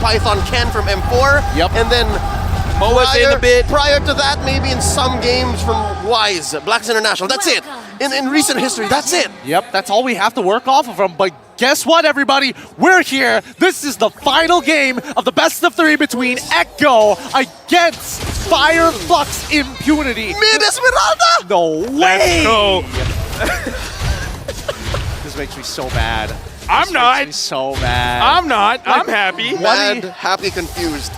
Python Ken from M4. Yep. And then Moa's in a bit. prior to that, maybe in some games from Wise, Blacks International. That's it. In recent history, that's it. Yep, that's all we have to work off of them. But guess what, everybody? We're here. This is the final game of the best of 3 between Echo against Fireflux Impunity. Mid Esmeralda! No way! Let's go. This makes me so mad. I'm This not. makes me so mad. I'm not. I'm happy. Mad, happy, confused.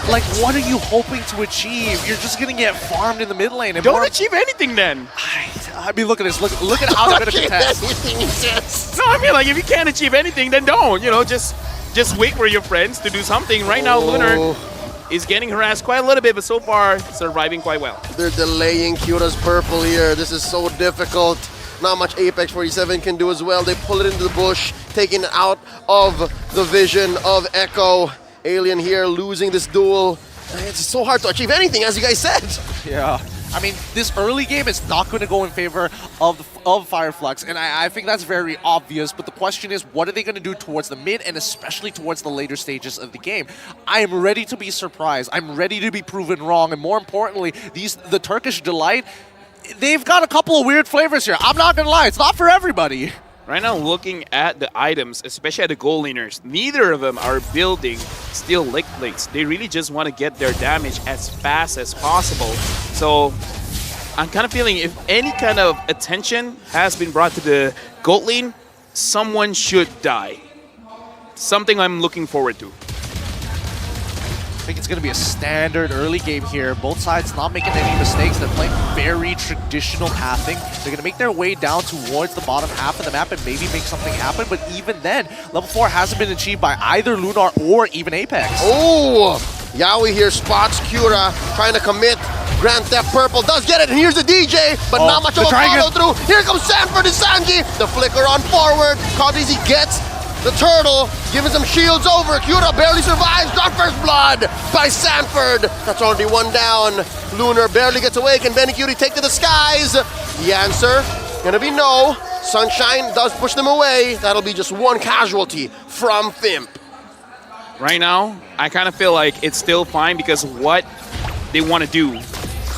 Like, what are you hoping to achieve? You're just gonna get farmed in the mid lane. And Don't more- achieve anything then. I mean, look at this. Look at how they're gonna contest. Anything he says. No, I mean, like, if you can't achieve anything, then don't. You know, just wait for your friends to do something. Right now, Lunar is getting harassed quite a little bit, but so far, surviving quite well. They're delaying Kyura's purple here. This is so difficult. Not much Apex 47 can do as well. They pull it into the bush, taking it out of the vision of Echo. Alien here losing this duel. It's so hard to achieve anything, as you guys said. Yeah. I mean, this early game is not going to go in favor of Fireflux, and I think that's very obvious, but the question is, what are they going to do towards the mid and especially towards the later stages of the game? I am ready to be surprised. I'm ready to be proven wrong, and more importantly, the Turkish Delight, they've got a couple of weird flavors here. I'm not going to lie, it's not for everybody. Right now, looking at the items, especially at the gold laners, neither of them are building steel lick plates. They really just want to get their damage as fast as possible. So I'm kind of feeling if any kind of attention has been brought to the gold lane, someone should die. Something I'm looking forward to. I think it's going to be a standard early game here. Both sides not making any mistakes. They're playing very traditional pathing. They're going to make their way down towards the bottom half of the map and maybe make something happen. But even then, level 4 hasn't been achieved by either Lunar or even Apex. Oh, Yaoi here spots Kyura trying to commit. Grand Theft Purple does get it, and here's the DJ, but not much of a follow through. Here comes Sanford and Sanji. The flicker on forward. Caudizi gets the turtle, giving some shields over. Kyura barely survives. Got first blood by Sanford. That's already one down. Lunar barely gets away. Can Benny Cutie take to the skies? The answer gonna be no. Sunshine does push them away. That'll be just one casualty from FIMP. Right now, I kind of feel like it's still fine because what they want to do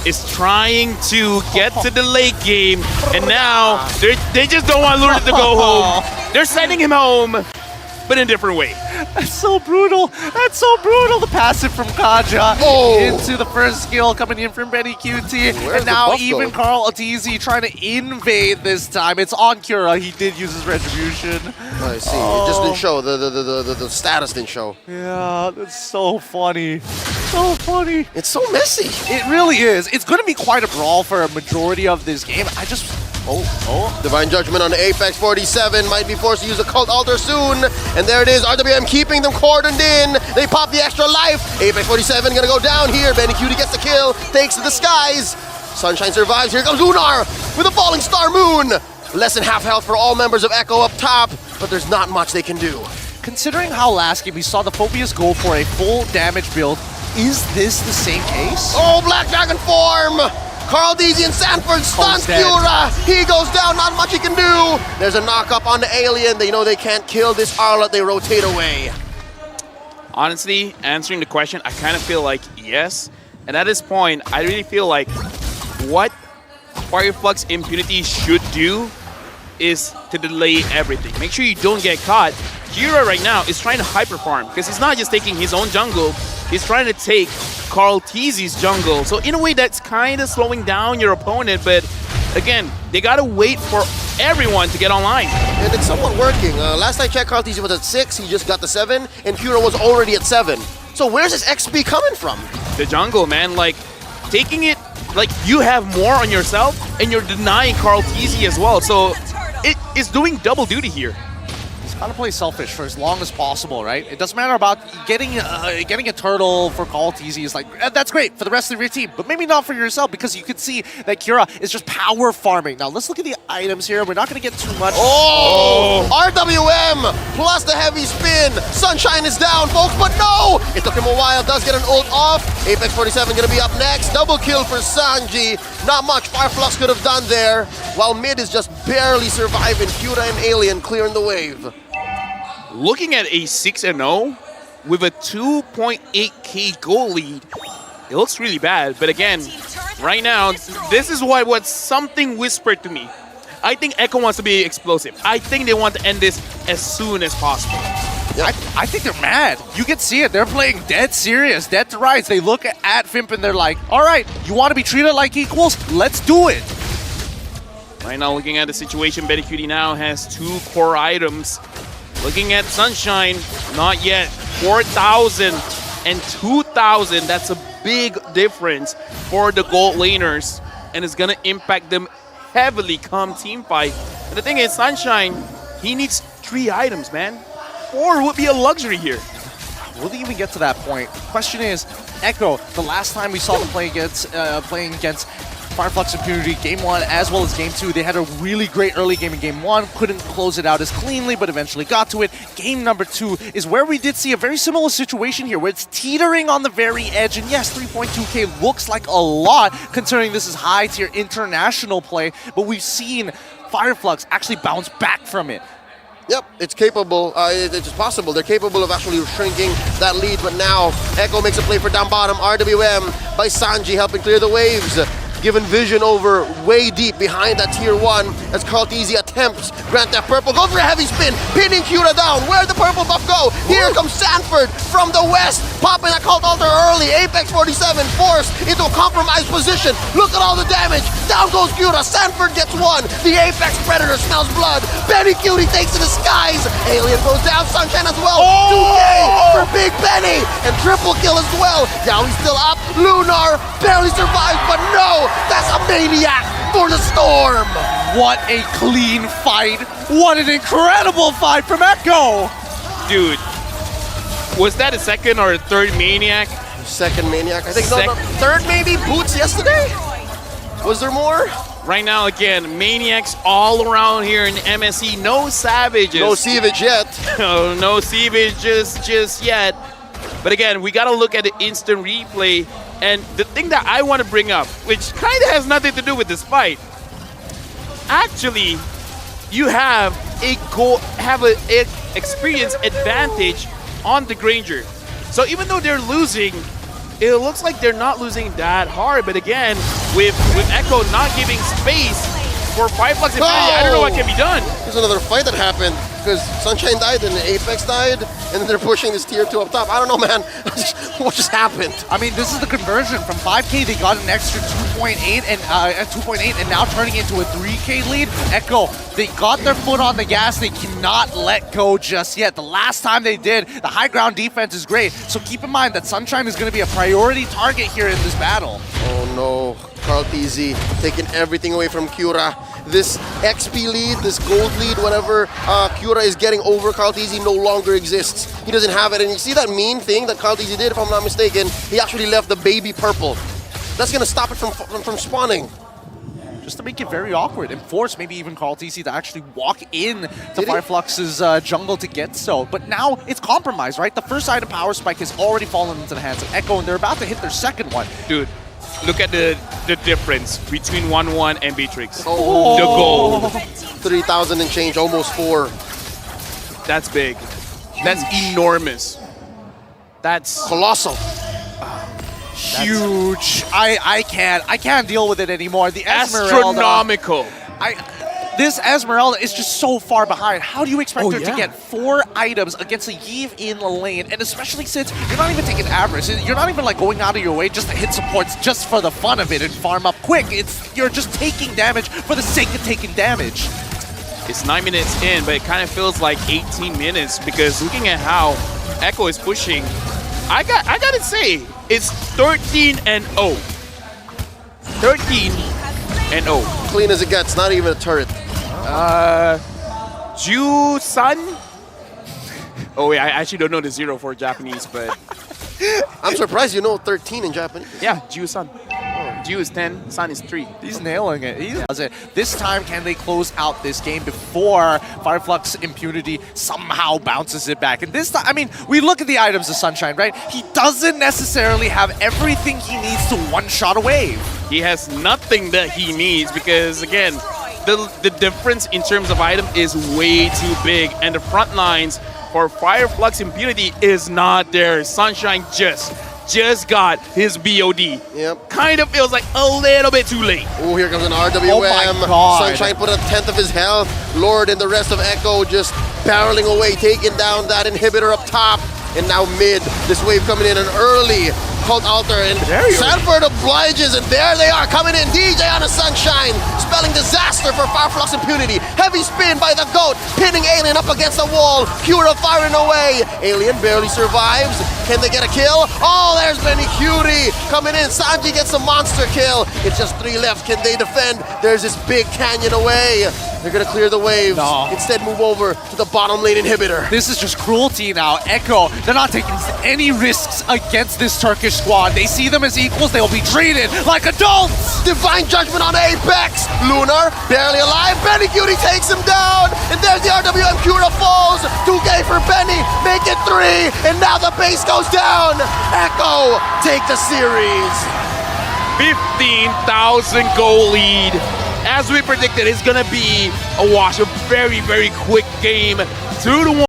is trying to get to the late game, and now they just don't want Lunar to go home. They're sending him home, but in a different way. That's so brutal. That's so brutal. The passive from Kaja into the first skill coming in from Benny QT. And now even Carl Atizi trying to invade this time. It's on Kyura. He did use his retribution. I see. It just didn't show. The status didn't show. Yeah, that's so funny. So funny. It's so messy. It really is. It's going to be quite a brawl for a majority of this game. I just... Divine Judgment on Apex 47. Might be forced to use a Cult Altar soon. And there it is. RWM keeping them cordoned in. They pop the extra life. Apex 47 gonna go down here. Benny Cutie gets the kill. Takes to the skies. Sunshine survives. Here comes Lunar with a falling star moon. Less than half health for all members of Echo up top. But there's not much they can do. Considering how last game we saw the Phobias go for a full damage build, is this the same case? Oh, Black Dragon form! Carl Deasy and Sanford stuns Kyura. He goes down, not much he can do. There's a knock up on the alien. They know they can't kill this Arlet. They rotate away. Honestly, answering the question, I kind of feel like yes. And at this point, I really feel like what Fireflux Impunity should do is to delay everything. Make sure you don't get caught. Kyura right now is trying to hyper farm because he's not just taking his own jungle, he's trying to take Carl Teasy's jungle. So in a way that's kind of slowing down your opponent, but again, they gotta wait for everyone to get online. And it's somewhat working. Last I checked, Carl Teasy was at 6, he just got the 7, and Kyura was already at 7. So where's his XP coming from? The jungle, man, like taking it, like you have more on yourself and you're denying Carl Teasy as well. So it is doing double duty here. Gotta play selfish for as long as possible, right? It doesn't matter about getting a turtle for Call Teasy. Is like, that's great for the rest of your team, but maybe not for yourself because you can see that Kyura is just power farming. Now let's look at the items here. We're not gonna get too much. RWM plus the heavy spin. Sunshine is down, folks, but no! It took him a while, does get an ult off. Apex 47 gonna be up next. Double kill for Sanji. Not much Fireflux could have done there, while mid is just barely surviving. Kyura and Alien clearing the wave. Looking at a 6-0, with a 2.8k goal lead, it looks really bad. But again, right now, this is what something whispered to me. I think Echo wants to be explosive. I think they want to end this as soon as possible. I think they're mad. You can see it. They're playing dead serious, dead to rights. They look at FIMP and they're like, all right, you want to be treated like equals? Let's do it. Right now, looking at the situation, Betty Cutie now has 2 core items. Looking at Sunshine, not yet. 4,000 and 2,000. That's a big difference for the gold laners, and it's going to impact them heavily come team fight. And the thing is, Sunshine, he needs 3 items, man. 4 would be a luxury here. Will they even get to that point? Question is, Echo, the last time we saw them playing against Fireflux Impunity, Game 1 as well as Game 2, they had a really great early game in Game 1, couldn't close it out as cleanly, but eventually got to it. Game number 2 is where we did see a very similar situation here, where it's teetering on the very edge, and yes, 3.2k looks like a lot, considering this is high-tier international play, but we've seen Fireflux actually bounce back from it. Yep, it's capable. It's possible. They're capable of actually shrinking that lead, but now Echo makes a play for down bottom. RWM by Sanji helping clear the waves. Given vision over way deep behind that tier 1 as Kaltizi attempts Grant that purple, goes for a heavy spin, pinning Cura down. Where'd the purple buff go? Here comes Sanford from the west, popping that Cult Altar early. Apex 47 forced into a compromised position. Look at all the damage. Down goes Cura. Sanford gets 1. The Apex Predator smells blood. Benny Cutie takes to the skies. Alien goes down. Sunshine as well. 2K for Big Benny. And triple kill as well. Yowie's still up. Lunar barely survives, but no! That's a maniac for the Storm! What a clean fight. What an incredible fight from Echo. Dude, was that a second or a third Maniac? Second Maniac, I think. No, third maybe? Boots yesterday? Was there more? Right now, again, Maniacs all around here in MSC. No Savages. No Savage yet. No Savage just yet. But again, we got to look at the instant replay. And the thing that I want to bring up, which kind of has nothing to do with this fight, actually, you have an experience advantage on the Granger. So even though they're losing, it looks like they're not losing that hard. But again, with Echo not giving space for Fireflux Infinity, I don't know what can be done. There's another fight that happened because Sunshine died and the Apex died, and then they're pushing this tier 2 up top. I don't know, man. What just happened? I mean, this is the conversion from 5k. They got an extra 2.8 and now turning into a 3k lead. Echo, they got their foot on the gas. They cannot let go just yet. The last time they did, the high ground defense is great. So keep in mind that Sunshine is going to be a priority target here in this battle. Oh no. Kaltizi taking everything away from Cura. This XP lead, this gold lead, whatever Cura is getting over Kaltizi no longer exists. He doesn't have it. And you see that mean thing that Kaltizi did, if I'm not mistaken? He actually left the baby purple. That's going to stop it from spawning. Just to make it very awkward and force maybe even Kaltizi to actually walk in to Fireflux's jungle to get so. But now it's compromised, right? The first item power spike has already fallen into the hands of Echo, and they're about to hit their second one. Dude, look at the difference between 1-1 and Beatrix. Oh. The gold. 3,000 and change, almost 4. That's big. That's enormous. That's colossal. Huge. I can't deal with it anymore. The Esmeralda, astronomical. This Esmeralda is just so far behind. How do you expect her to get 4 items against a Yve in the lane? And especially since you're not even taking average. You're not even like going out of your way just to hit supports just for the fun of it and farm up quick. You're just taking damage for the sake of taking damage. It's 9 minutes in, but it kind of feels like 18 minutes because looking at how Echo is pushing, I gotta say, it's 13-0. 13-0. Clean as it gets, not even a turret. Ju-san? Oh wait, I actually don't know the 0 for Japanese, but... I'm surprised you know 13 in Japanese. Yeah, Ju-san. Ju is 10, San is 3. He's nailing it. He does it. This time, can they close out this game before Fireflux Impunity somehow bounces it back? And this time, I mean, we look at the items of Sunshine, right? He doesn't necessarily have everything he needs to one-shot a wave. He has nothing that he needs because, again, the difference in terms of item is way too big. And the front lines for Fireflux Impunity is not there. Sunshine just got his BOD. Yep. Kind of feels like a little bit too late. Oh, here comes an RWM. Oh my God. Sunshine put a 10th of his health. Lord and the rest of Echo just barreling away, taking down that inhibitor up top. And now mid, this wave coming in an early Cult Altar, and Sanford obliges, and there they are coming in. DJ on a Sunshine, spelling disaster for Fireflux Impunity. Heavy spin by the GOAT, pinning Alien up against the wall. Cura firing away. Alien barely survives. Can they get a kill? Oh, there's Benny Cutie coming in. Sanji gets a monster kill. It's just 3 left. Can they defend? There's this big canyon away. They're gonna clear the waves. No. Instead, move over to the bottom lane inhibitor. This is just cruelty now. Echo, they're not taking any risks against this Turkish squad. They see them as equals. They will be treated like adults. Divine Judgment on Apex. Lunar, barely alive. Benny Cutie takes him down. And there's the RWM. Cura falls. 2K for Benny. Make it 3. And now the base goes down. Echo take the series. 15,000 goal lead. As we predicted, it's gonna be a wash, a very, very quick game. 2-1.